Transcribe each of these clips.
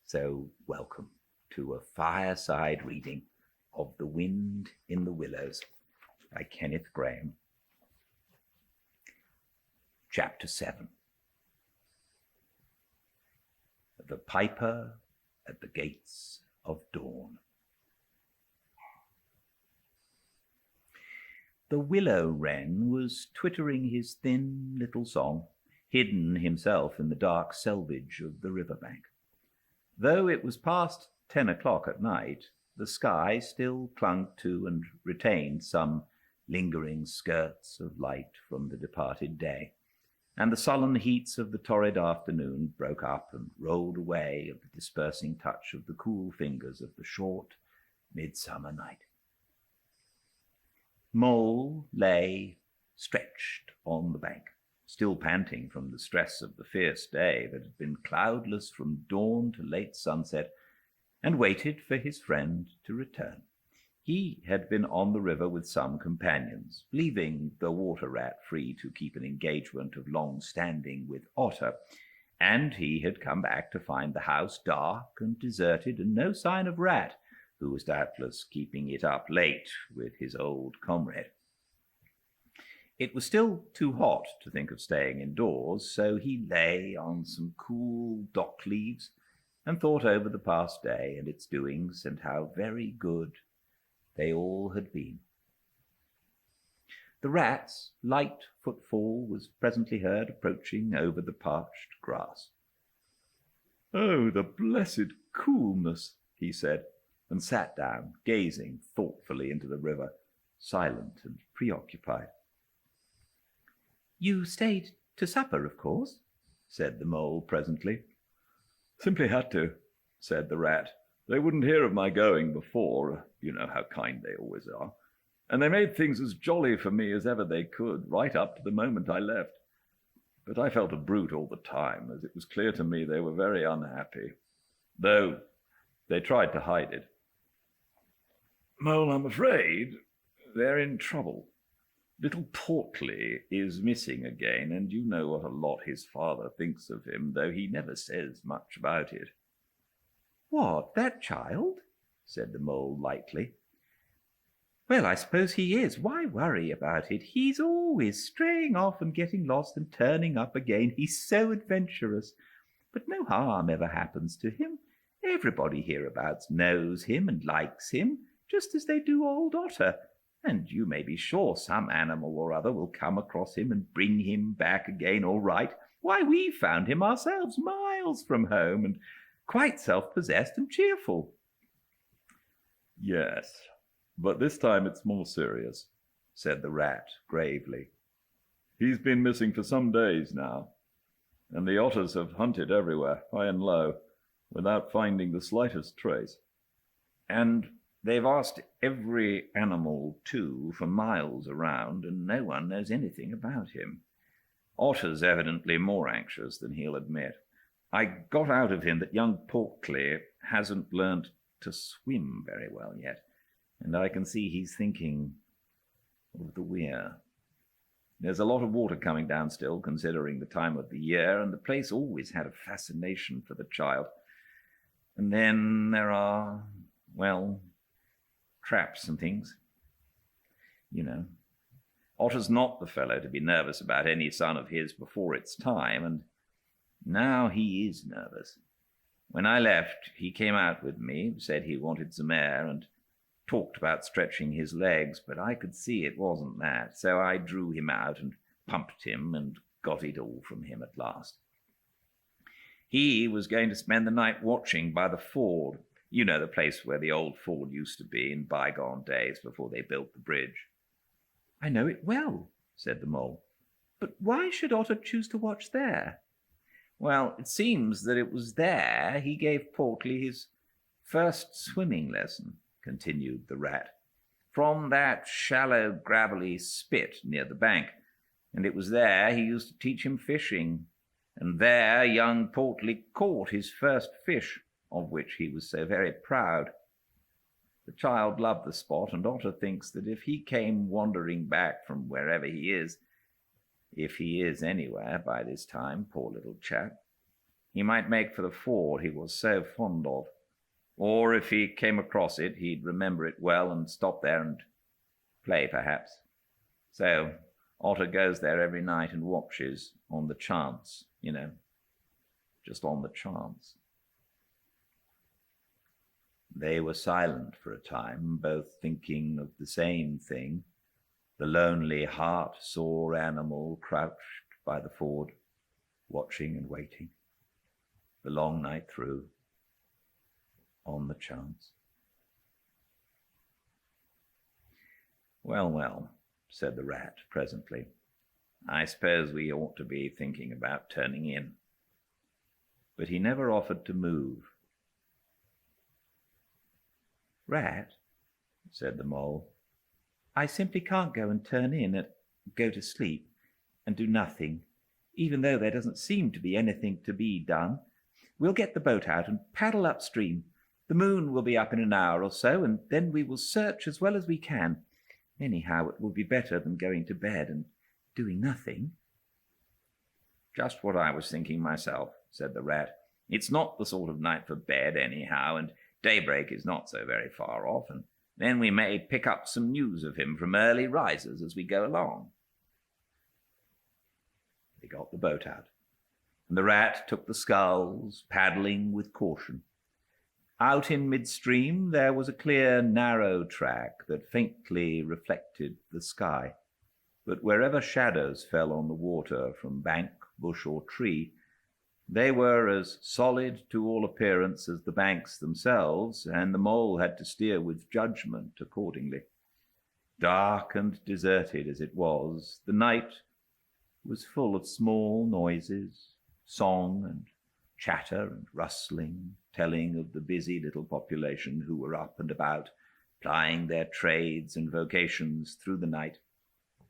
So welcome to a fireside reading of The Wind in the Willows by Kenneth Grahame. Chapter 7. The Piper at the Gates of Dawn. The willow wren was twittering his thin little song, hidden himself in the dark selvage of the riverbank. Though it was past 10 o'clock at night, the sky still clung to and retained some lingering skirts of light from the departed day, and the sullen heats of the torrid afternoon broke up and rolled away at the dispersing touch of the cool fingers of the short midsummer night. Mole lay stretched on the bank, still panting from the stress of the fierce day that had been cloudless from dawn to late sunset, and waited for his friend to return. He had been on the river with some companions, leaving the water rat free to keep an engagement of long standing with Otter, and he had come back to find the house dark and deserted, and no sign of Rat, who was doubtless keeping it up late with his old comrade. It was still too hot to think of staying indoors, so he lay on some cool dock leaves and thought over the past day and its doings, and how very good they all had been. The rat's light footfall was presently heard approaching over the parched grass. "Oh, the blessed coolness," he said, and sat down, gazing thoughtfully into the river, silent and preoccupied. "You stayed to supper, of course?" said the mole presently. "Simply had to," said the rat. "They wouldn't hear of my going before. You know how kind they always are. And they made things as jolly for me as ever they could, right up to the moment I left. But I felt a brute all the time, as it was clear to me they were very unhappy, though they tried to hide it. Mole, I'm afraid they're in trouble. Little Portly is missing again, and you know what a lot his father thinks of him, though he never says much about it." "What, that child?" said the mole lightly. "Well, I suppose he is. Why worry about it? He's always straying off and getting lost and turning up again. He's so adventurous. But no harm ever happens to him. Everybody hereabouts knows him and likes him, just as they do old Otter. And you may be sure some animal or other will come across him and bring him back again all right. Why, we found him ourselves miles from home, and quite self-possessed and cheerful." "Yes, but this time it's more serious," said the rat gravely. "He's been missing for some days now, and the otters have hunted everywhere, high and low, without finding the slightest trace. And they've asked every animal, too, for miles around, and no one knows anything about him. Otter's evidently more anxious than he'll admit. I got out of him that young Portly hasn't learnt to swim very well yet, and I can see he's thinking of the weir. There's a lot of water coming down still, considering the time of the year, and the place always had a fascination for the child. And then there are, well, traps and things. You know, Otter's not the fellow to be nervous about any son of his before it's time, and now he is nervous. When I left, he came out with me, said he wanted some air, and talked about stretching his legs, but I could see it wasn't that, so I drew him out and pumped him and got it all from him at last. He was going to spend the night watching by the ford. You know, the place where the old ford used to be in bygone days before they built the bridge." "I know it well," said the mole. "But why should Otter choose to watch there?" "Well, it seems that it was there he gave Portly his first swimming lesson," continued the rat, "from that shallow, gravelly spit near the bank, and it was there he used to teach him fishing, and there young Portly caught his first fish, of which he was so very proud. The child loved the spot, and Otter thinks that if he came wandering back from wherever he is, if he is anywhere by this time, poor little chap, he might make for the ford he was so fond of. Or if he came across it, he'd remember it well and stop there and play, perhaps. So Otter goes there every night and watches, on the chance, just on the chance. They were silent for a time, both thinking of the same thing, the lonely, heart-sore animal crouched by the ford, watching and waiting, the long night through, on the chance. Well, said the rat presently, I suppose we ought to be thinking about turning in. But he never offered to move. Rat, said the mole, I simply can't go and turn in go to sleep and do nothing, even though there doesn't seem to be anything to be done. We'll get the boat out and paddle upstream. The moon will be up in an hour or so, and then we will search as well as we can. Anyhow, it will be better than going to bed and doing nothing. Just what I was thinking myself, said the rat. It's not the sort of night for bed, anyhow, and daybreak is not so very far off, and then we may pick up some news of him from early risers as we go along. They got the boat out, and the rat took the sculls, paddling with caution. Out in midstream there was a clear, narrow track that faintly reflected the sky, but wherever shadows fell on the water from bank, bush, or tree, they were as solid to all appearance as the banks themselves, and the mole had to steer with judgment accordingly. Dark and deserted as it was, the night was full of small noises, song and chatter and rustling, telling of the busy little population who were up and about, plying their trades and vocations through the night,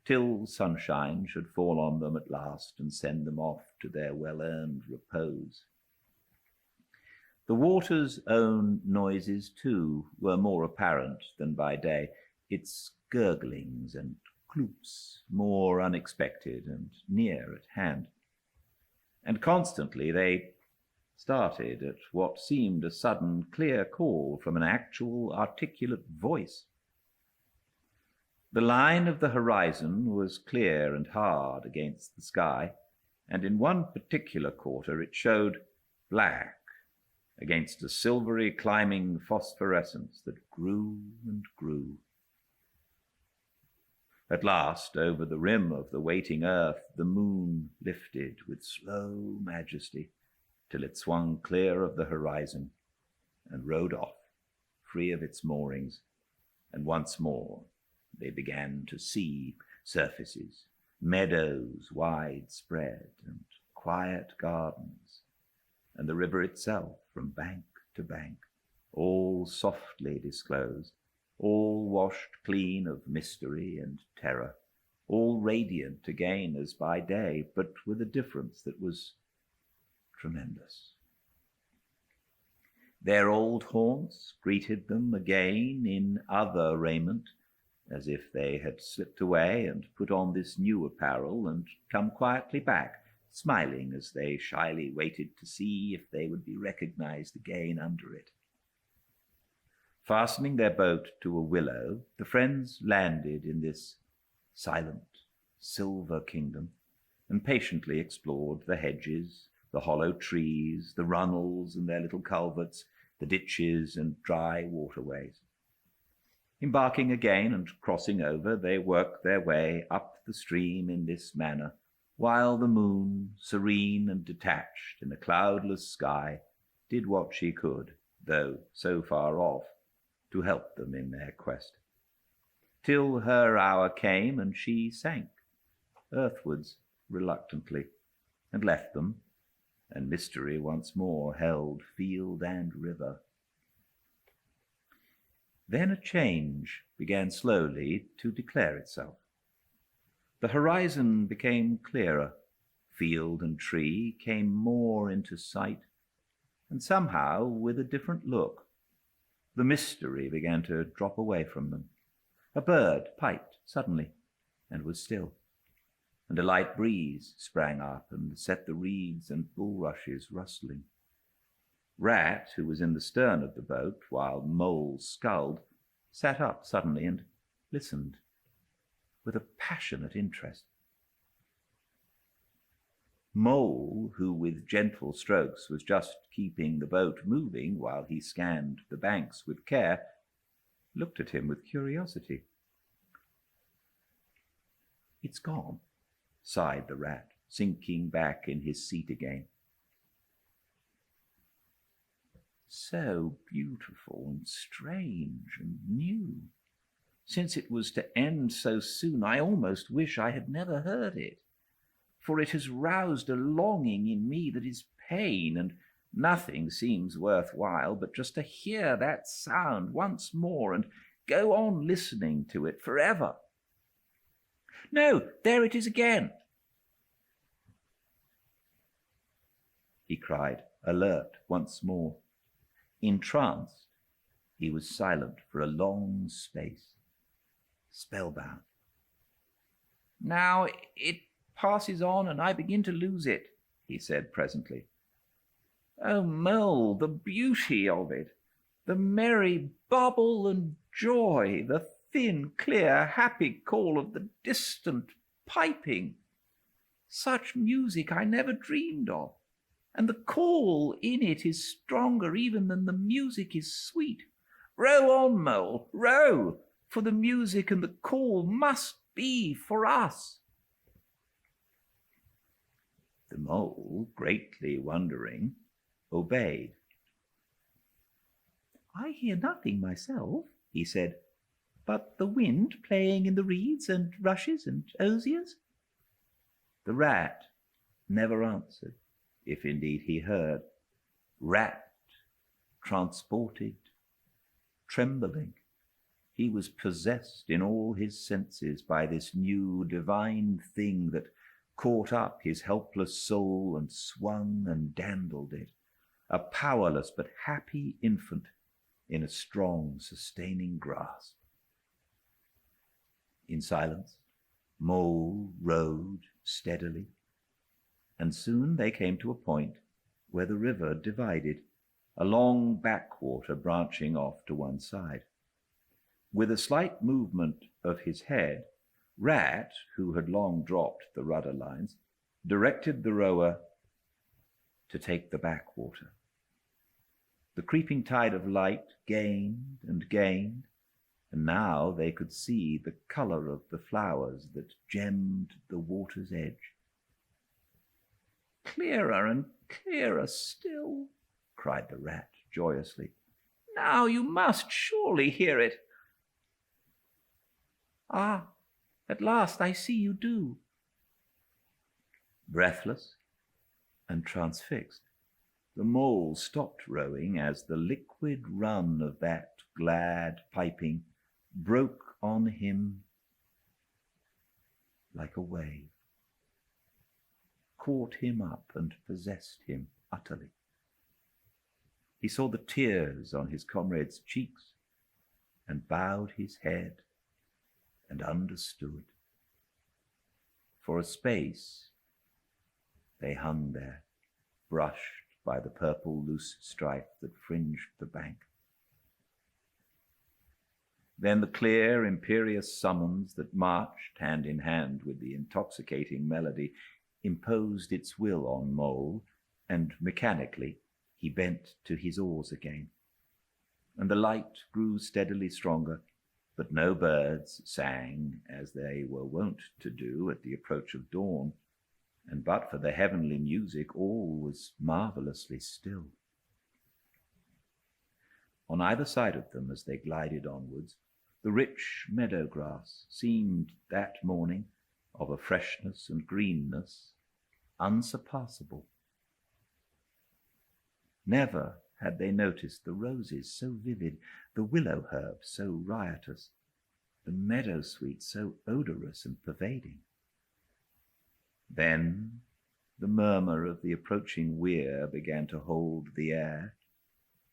till sunshine should fall on them at last and send them off to their well-earned repose. The water's own noises, too, were more apparent than by day, its gurglings and cloops more unexpected and near at hand. And constantly they started at what seemed a sudden, clear call from an actual, articulate voice. The line of the horizon was clear and hard against the sky, and in one particular quarter it showed black against a silvery climbing phosphorescence that grew and grew. At last, over the rim of the waiting earth, the moon lifted with slow majesty till it swung clear of the horizon and rode off, free of its moorings, and once more they began to see surfaces, meadows wide-spread, and quiet gardens, and the river itself from bank to bank, all softly disclosed, all washed clean of mystery and terror, all radiant again as by day, but with a difference that was tremendous. Their old haunts greeted them again in other raiment, as if they had slipped away and put on this new apparel and come quietly back, smiling as they shyly waited to see if they would be recognized again under it. Fastening their boat to a willow, the friends landed in this silent, silver kingdom and patiently explored the hedges, the hollow trees, the runnels and their little culverts, the ditches and dry waterways. Embarking again and crossing over, they worked their way up the stream in this manner, while the moon, serene and detached in a cloudless sky, did what she could, though so far off, to help them in their quest, till her hour came and she sank earthwards reluctantly, and left them, and mystery once more held field and river. Then a change began slowly to declare itself. The horizon became clearer, field and tree came more into sight, and somehow with a different look. The mystery began to drop away from them. A bird piped suddenly and was still. and a light breeze sprang up and set the reeds and bulrushes rustling. Rat, who was in the stern of the boat while Mole sculled, sat up suddenly and listened with a passionate interest. Mole, who with gentle strokes was just keeping the boat moving while he scanned the banks with care, looked at him with curiosity. "It's gone," sighed the rat, sinking back in his seat again. "So beautiful and strange and new. Since it was to end so soon, I almost wish I had never heard it, for it has roused a longing in me that is pain, and nothing seems worthwhile but just to hear that sound once more and go on listening to it forever. No, there it is again," he cried, alert once more. Entranced, he was silent for a long space, spellbound. "Now it passes on and I begin to lose it," he said presently. "Oh, Mole, the beauty of it, the merry bubble and joy, the thin, clear, happy call of the distant piping. Such music I never dreamed of, and the call in it is stronger even than the music is sweet. Row on, Mole, row, for the music and the call must be for us." The Mole, greatly wondering, obeyed. "I hear nothing myself," he said, "but the wind playing in the reeds and rushes and osiers." The rat never answered, if indeed he heard. Rapt, transported, trembling, he was possessed in all his senses by this new divine thing that caught up his helpless soul and swung and dandled it, a powerless but happy infant in a strong, sustaining grasp. In silence, Mole rowed steadily, and soon they came to a point where the river divided, a long backwater branching off to one side. With a slight movement of his head, Rat, who had long dropped the rudder lines, directed the rower to take the backwater. The creeping tide of light gained and gained, and now they could see the color of the flowers that gemmed the water's edge. "Clearer and clearer still," cried the rat joyously. "Now you must surely hear it." "Ah, at last I see you do." Breathless and transfixed, the Mole stopped rowing as the liquid run of that glad piping broke on him like a wave, caught him up and possessed him utterly. He saw the tears on his comrade's cheeks and bowed his head and understood. For a space they hung there, brushed by the purple loose stripe that fringed the bank. Then the clear, imperious summons that marched hand in hand with the intoxicating melody imposed its will on Mole, and mechanically he bent to his oars again. And the light grew steadily stronger, but no birds sang as they were wont to do at the approach of dawn, and but for the heavenly music all was marvelously still. On either side of them, as they glided onwards, the rich meadow grass seemed that morning of a freshness and greenness unsurpassable. Never had they noticed the roses so vivid, the willow herb so riotous, the meadow sweet so odorous and pervading. Then the murmur of the approaching weir began to hold the air,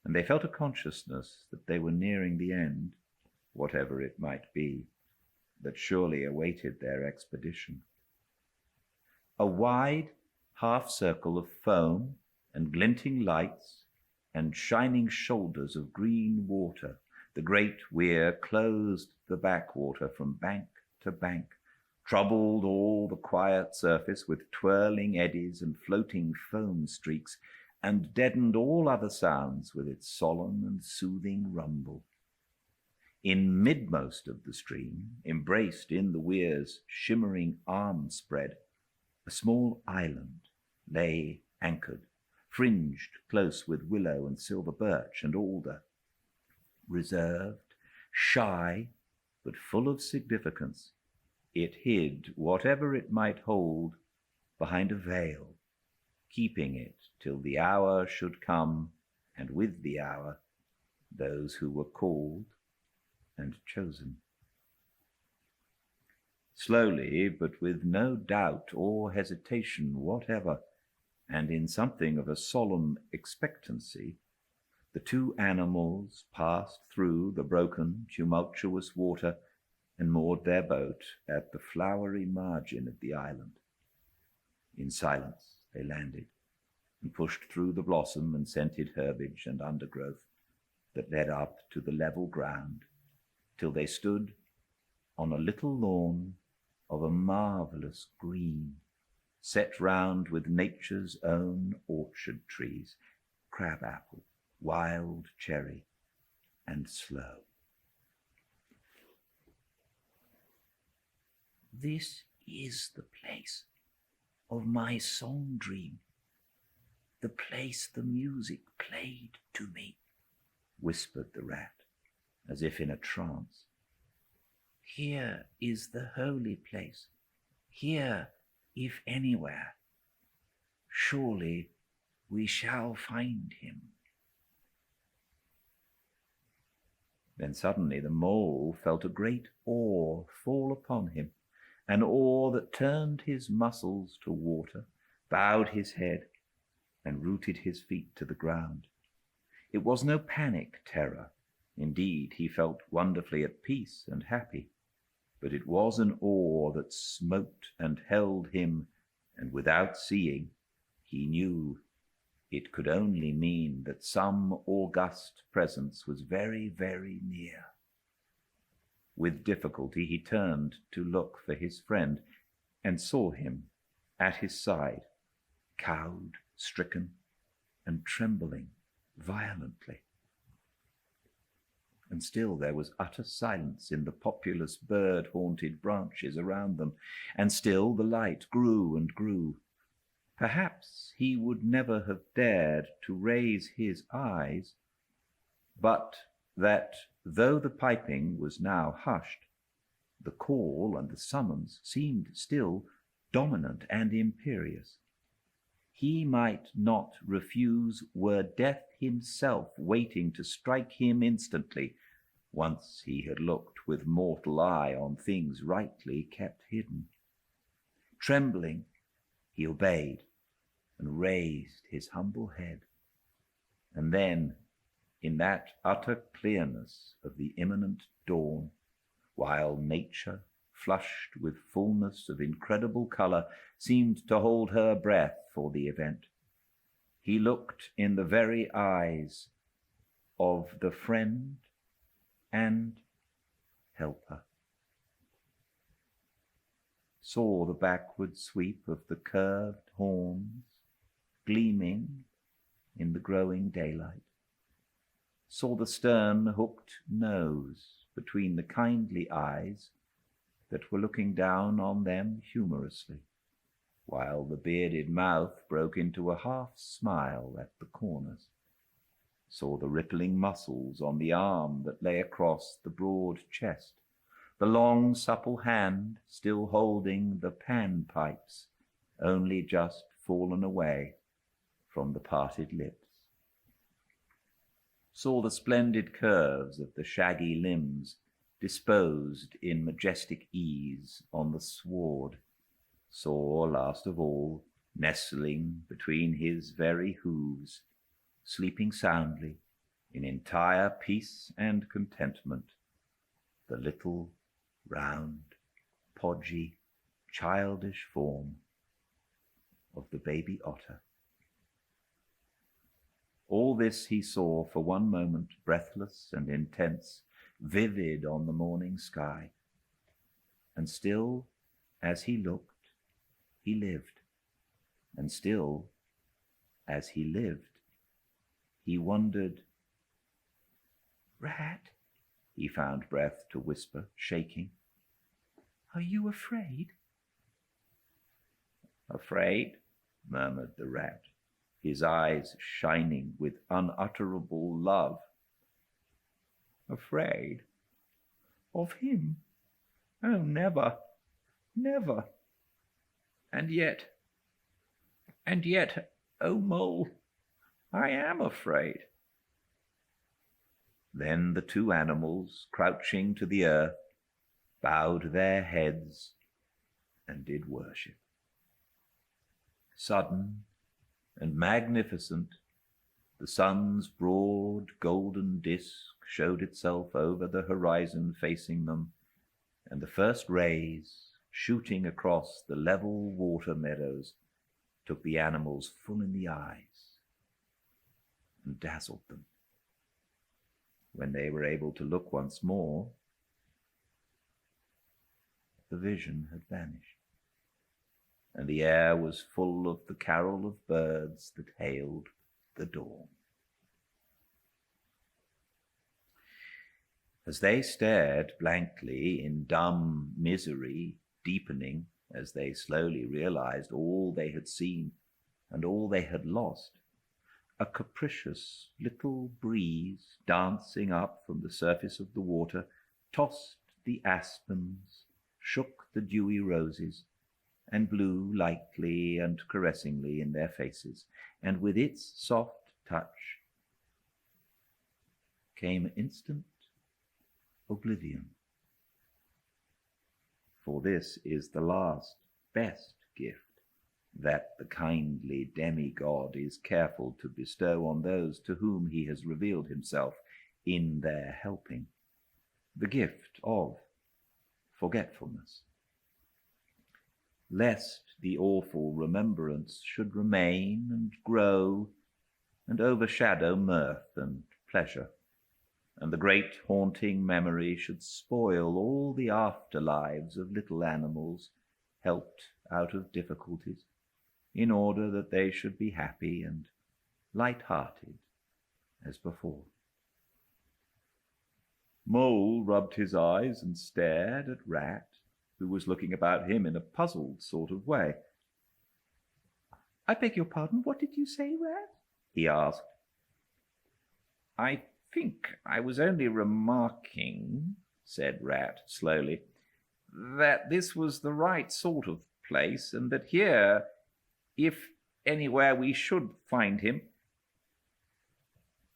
and they felt a consciousness that they were nearing the end, whatever it might be, that surely awaited their expedition. a wide half-circle of foam and glinting lights and shining shoulders of green water. The great weir closed the backwater from bank to bank, troubled all the quiet surface with twirling eddies and floating foam streaks, and deadened all other sounds with its solemn and soothing rumble. In midmost of the stream, embraced in the weir's shimmering arm spread, a small island lay anchored, fringed close with willow and silver birch and alder. Reserved, shy, but full of significance, it hid whatever it might hold behind a veil, keeping it till the hour should come, and with the hour those who were called and chosen. Slowly, but with no doubt or hesitation whatever, and in something of a solemn expectancy, the two animals passed through the broken, tumultuous water and moored their boat at the flowery margin of the island. In silence they landed and pushed through the blossom and scented herbage and undergrowth that led up to the level ground, till they stood on a little lawn of a marvellous green, set round with nature's own orchard trees, crab-apple, wild cherry, and sloe. "This is the place of my song dream, the place the music played to me," whispered the rat, as if in a trance. "Here is the holy place, here, if anywhere. Surely we shall find him." Then suddenly the mole felt a great awe fall upon him, an awe that turned his muscles to water, bowed his head, and rooted his feet to the ground. It was no panic terror. Indeed, he felt wonderfully at peace and happy, but it was an awe that smote and held him, and without seeing, he knew it could only mean that some august presence was very, very near. With difficulty he turned to look for his friend, and saw him at his side, cowed, stricken, and trembling violently. And still there was utter silence in the populous bird-haunted branches around them, and still the light grew and grew. Perhaps he would never have dared to raise his eyes, but that, though the piping was now hushed, the call and the summons seemed still dominant and imperious. He might not refuse were death himself waiting to strike him instantly, once he had looked with mortal eye on things rightly kept hidden. Trembling, he obeyed and raised his humble head. And then, in that utter clearness of the imminent dawn, while nature, flushed with fullness of incredible colour, seemed to hold her breath for the event, he looked in the very eyes of the friend and helper, saw the backward sweep of the curved horns gleaming in the growing daylight, saw the stern hooked nose between the kindly eyes that were looking down on them humorously, while the bearded mouth broke into a half-smile at the corners, saw the rippling muscles on the arm that lay across the broad chest, the long supple hand still holding the pan-pipes, only just fallen away from the parted lips, saw the splendid curves of the shaggy limbs disposed in majestic ease on the sward, saw, last of all, nestling between his very hooves, sleeping soundly in entire peace and contentment, the little, round, podgy, childish form of the baby otter. All this he saw for one moment, breathless and intense, vivid on the morning sky. And still, as he looked, he lived. And still, as he lived, he wondered. "Rat," he found breath to whisper, shaking, "are you afraid?" "Afraid?" murmured the rat, his eyes shining with unutterable love. "Afraid? Of him? Oh, never, never. And yet, oh, Mole, I am afraid." Then the two animals, crouching to the earth, bowed their heads and did worship. Sudden and magnificent, the sun's broad golden disk showed itself over the horizon facing them, and the first rays, shooting across the level water meadows, took the animals full in the eyes and dazzled them. When they were able to look once more, the vision had vanished, and the air was full of the carol of birds that hailed the dawn. As they stared blankly in dumb misery, deepening as they slowly realized all they had seen and all they had lost, a capricious little breeze dancing up from the surface of the water tossed the aspens, shook the dewy roses, and blew lightly and caressingly in their faces, and with its soft touch came instant oblivion. For this is the last, best gift that the kindly demigod is careful to bestow on those to whom he has revealed himself in their helping, the gift of forgetfulness, lest the awful remembrance should remain and grow and overshadow mirth and pleasure, and the great haunting memory should spoil all the afterlives of little animals helped out of difficulties, in order that they should be happy and light-hearted as before. Mole rubbed his eyes and stared at Rat, who was looking about him in a puzzled sort of way. "I beg your pardon, what did you say, Rat?" he asked. "I think I was only remarking," said Rat slowly, "that this was the right sort of place, and that here, if anywhere we should find him.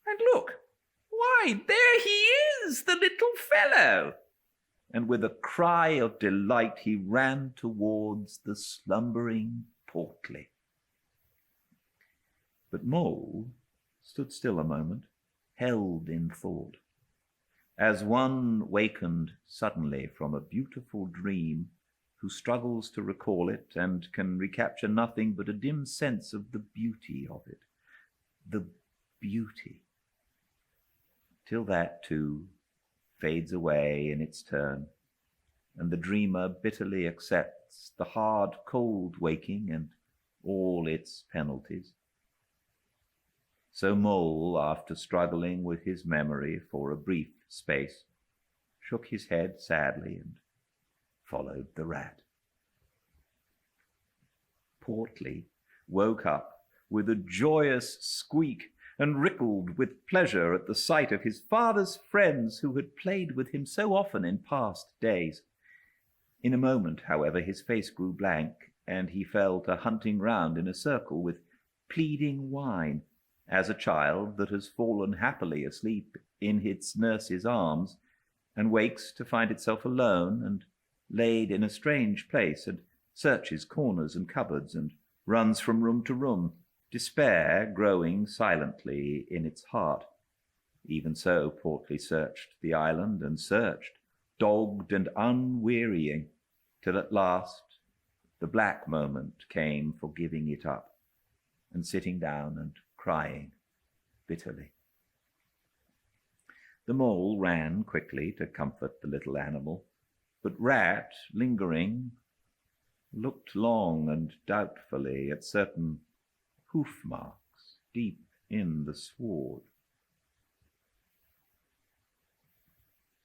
And look, why, there he is, the little fellow!" And with a cry of delight he ran towards the slumbering Portly. But Mole stood still a moment, held in thought, as one wakened suddenly from a beautiful dream, who struggles to recall it and can recapture nothing but a dim sense of the beauty of it. The beauty. Till that, too, fades away in its turn, and the dreamer bitterly accepts the hard, cold waking and all its penalties. So Mole, after struggling with his memory for a brief space, shook his head sadly and followed the Rat. Portly woke up with a joyous squeak and wriggled with pleasure at the sight of his father's friends who had played with him so often in past days. In a moment, however, his face grew blank, and he fell to hunting round in a circle with pleading whine, as a child that has fallen happily asleep in its nurse's arms, and wakes to find itself alone and laid in a strange place, and searches corners and cupboards, and runs from room to room, despair growing silently in its heart. Even so Portly searched the island, and searched, dogged and unwearying, till at last, The black moment came for giving it up and sitting down and crying bitterly. The mole ran quickly to comfort the little animal, but Rat, lingering, looked long and doubtfully at certain hoof marks deep in the sward.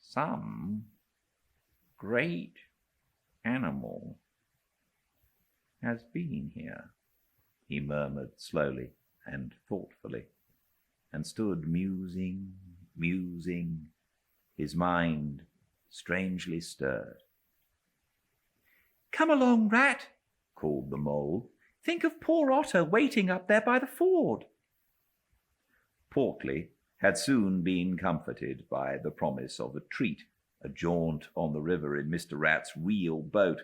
Some great animal has been here, he murmured slowly and thoughtfully, and stood musing, his mind strangely stirred. "Come along, Rat," called the mole. "Think of poor Otter waiting up there by the ford." Portly had soon been comforted by the promise of a treat, a jaunt on the river in Mr. Rat's real boat,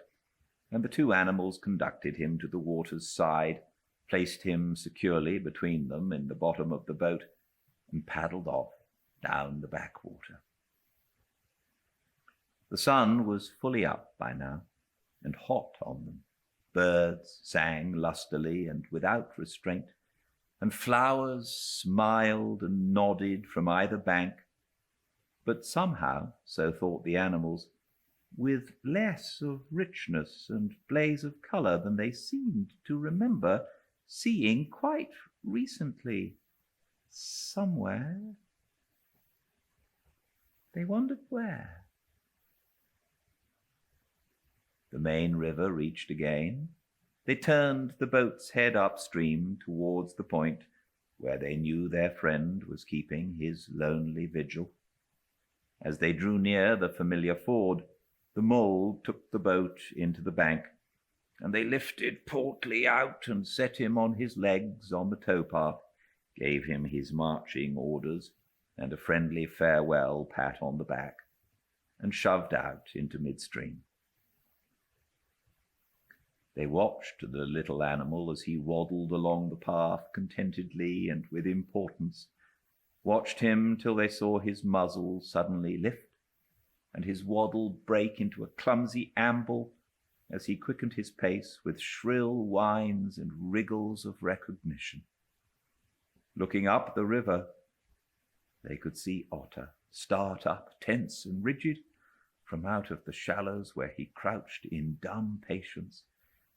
and the two animals conducted him to the water's side, placed him securely between them in the bottom of the boat, and paddled off down the backwater. The sun was fully up by now, and hot on them. Birds sang lustily and without restraint, and flowers smiled and nodded from either bank, but somehow, so thought the animals, with less of richness and blaze of colour than they seemed to remember seeing quite recently somewhere. They wondered where. The main river reached again. They turned the boat's head upstream towards the point where they knew their friend was keeping his lonely vigil. As they drew near the familiar ford, the mole took the boat into the bank, and they lifted Portly out and set him on his legs on the towpath, gave him his marching orders and a friendly farewell pat on the back, and shoved out into midstream. They watched the little animal as he waddled along the path contentedly and with importance, watched him till they saw his muzzle suddenly lift and his waddle break into a clumsy amble as he quickened his pace with shrill whines and wriggles of recognition. Looking up the river, they could see Otter start up, tense and rigid, from out of the shallows where he crouched in dumb patience,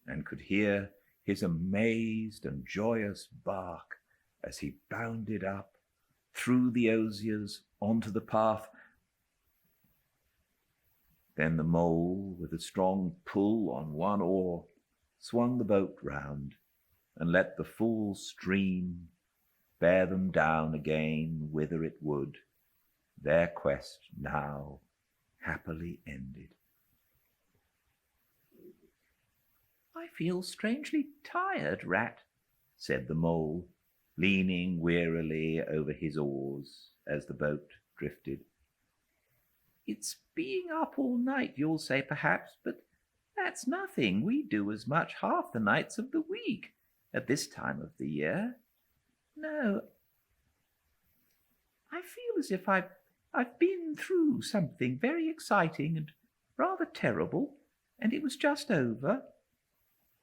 and could hear his amazed and joyous bark as he bounded up through the osiers onto the path. Then the mole, with a strong pull on one oar, swung the boat round and let the full stream bear them down again whither it would, their quest now happily ended. "I feel strangely tired, Rat," said the mole, leaning wearily over his oars as the boat drifted. "It's being up all night, you'll say perhaps, but that's nothing. We do as much half the nights of the week at this time of the year. No, I feel as if I've been through something very exciting and rather terrible, and it was just over,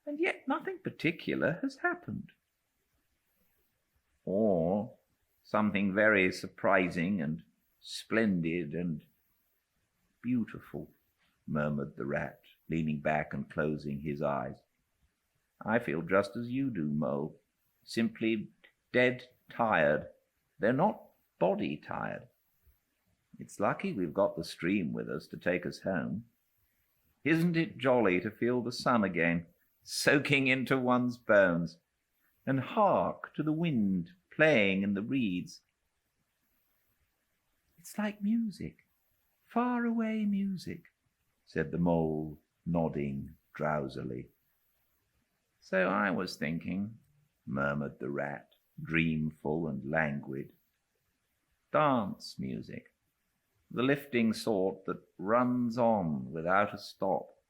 and yet nothing particular has happened." "Or something very surprising and splendid and beautiful," murmured the rat, leaning back and closing his eyes. "I feel just as you do, Mole, simply dead tired. They're not body tired. It's lucky we've got the stream with us to take us home. Isn't it jolly to feel the sun again, soaking into one's bones, and hark to the wind playing in the reeds?" "It's like music, far-away music," said the mole, nodding drowsily. "So I was thinking," murmured the rat, dreamful and languid. "Dance music, the lifting sort that runs on without a stop,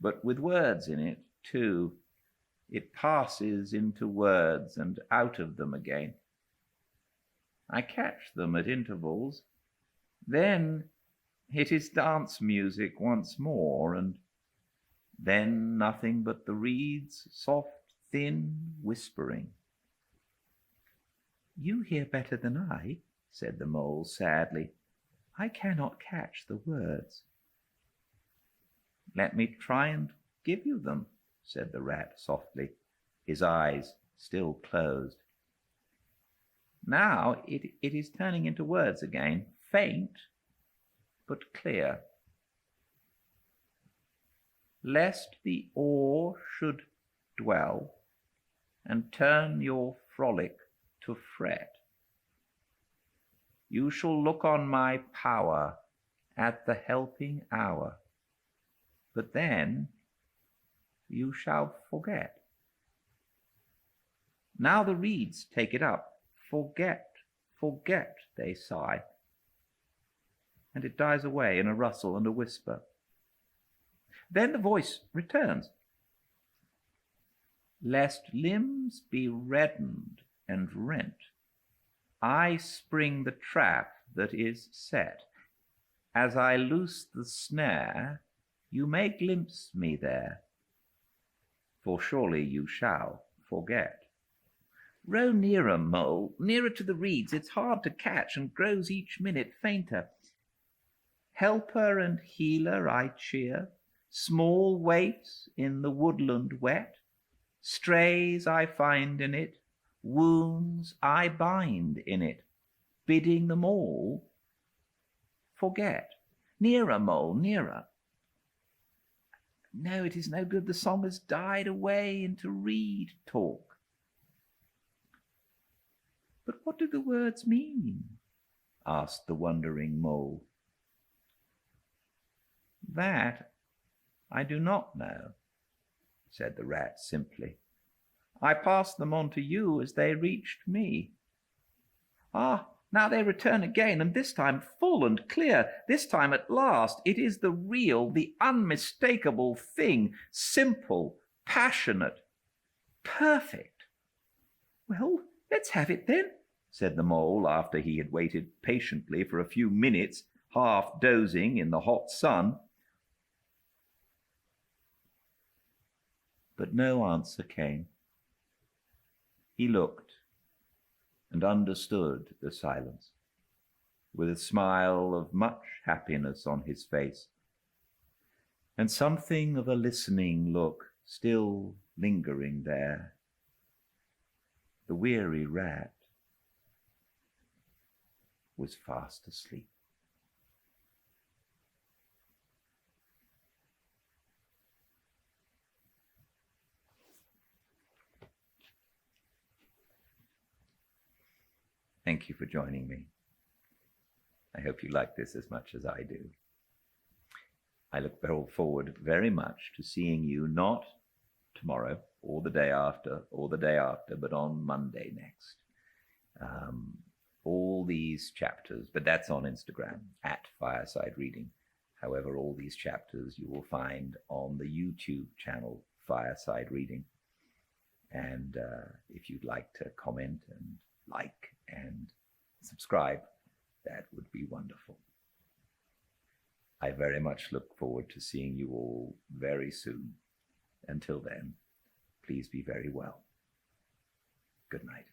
but with words in it, too. It passes into words and out of them again. I catch them at intervals. Then it is dance music once more, and Then nothing but the reeds' soft, thin whispering. "You hear better than I," said the mole sadly. "I cannot catch the words." "Let me try and give you them," said the rat softly, his eyes still closed. Now it is turning into words again, faint but clear. "Lest the awe should dwell and turn your frolic to fret, you shall look on my power at the helping hour, but then you shall forget." Now the reeds take it up. "Forget, forget," they sigh, and it dies away in a rustle and a whisper. Then the voice returns. "Lest limbs be reddened and rent, I spring the trap that is set. As I loose the snare, you may glimpse me there, for surely you shall forget." "Row nearer, mole, nearer to the reeds. It's hard to catch and grows each minute fainter." "Helper and healer I cheer, small waifs in the woodland wet. Strays I find in it, wounds I bind in it, bidding them all forget." "Nearer, mole, nearer." No, it is no good. The song has died away into reed talk. "But what do the words mean?" asked the wondering mole. "That I do not know," said the rat simply. "I passed them on to you as they reached me." "Ah, now they return again, and this time full and clear. This time at last it is the real, the unmistakable thing, simple, passionate, perfect." "Well, let's have it then," said the mole, after he had waited patiently for a few minutes, half dozing in the hot sun. But no answer came. He looked and understood the silence, with a smile of much happiness on his face, and something of a listening look still lingering there. The weary rat was fast asleep. Thank you for joining me. I hope you like this as much as I do. I look forward very much to seeing you not tomorrow or the day after, but on Monday next. All these chapters, but that's on Instagram, at Fireside Reading. However, all these chapters you will find on the YouTube channel, Fireside Reading. And if you'd like to comment and like and subscribe, that would be wonderful. I very much look forward to seeing you all very soon. Until then, please be very well. Good night.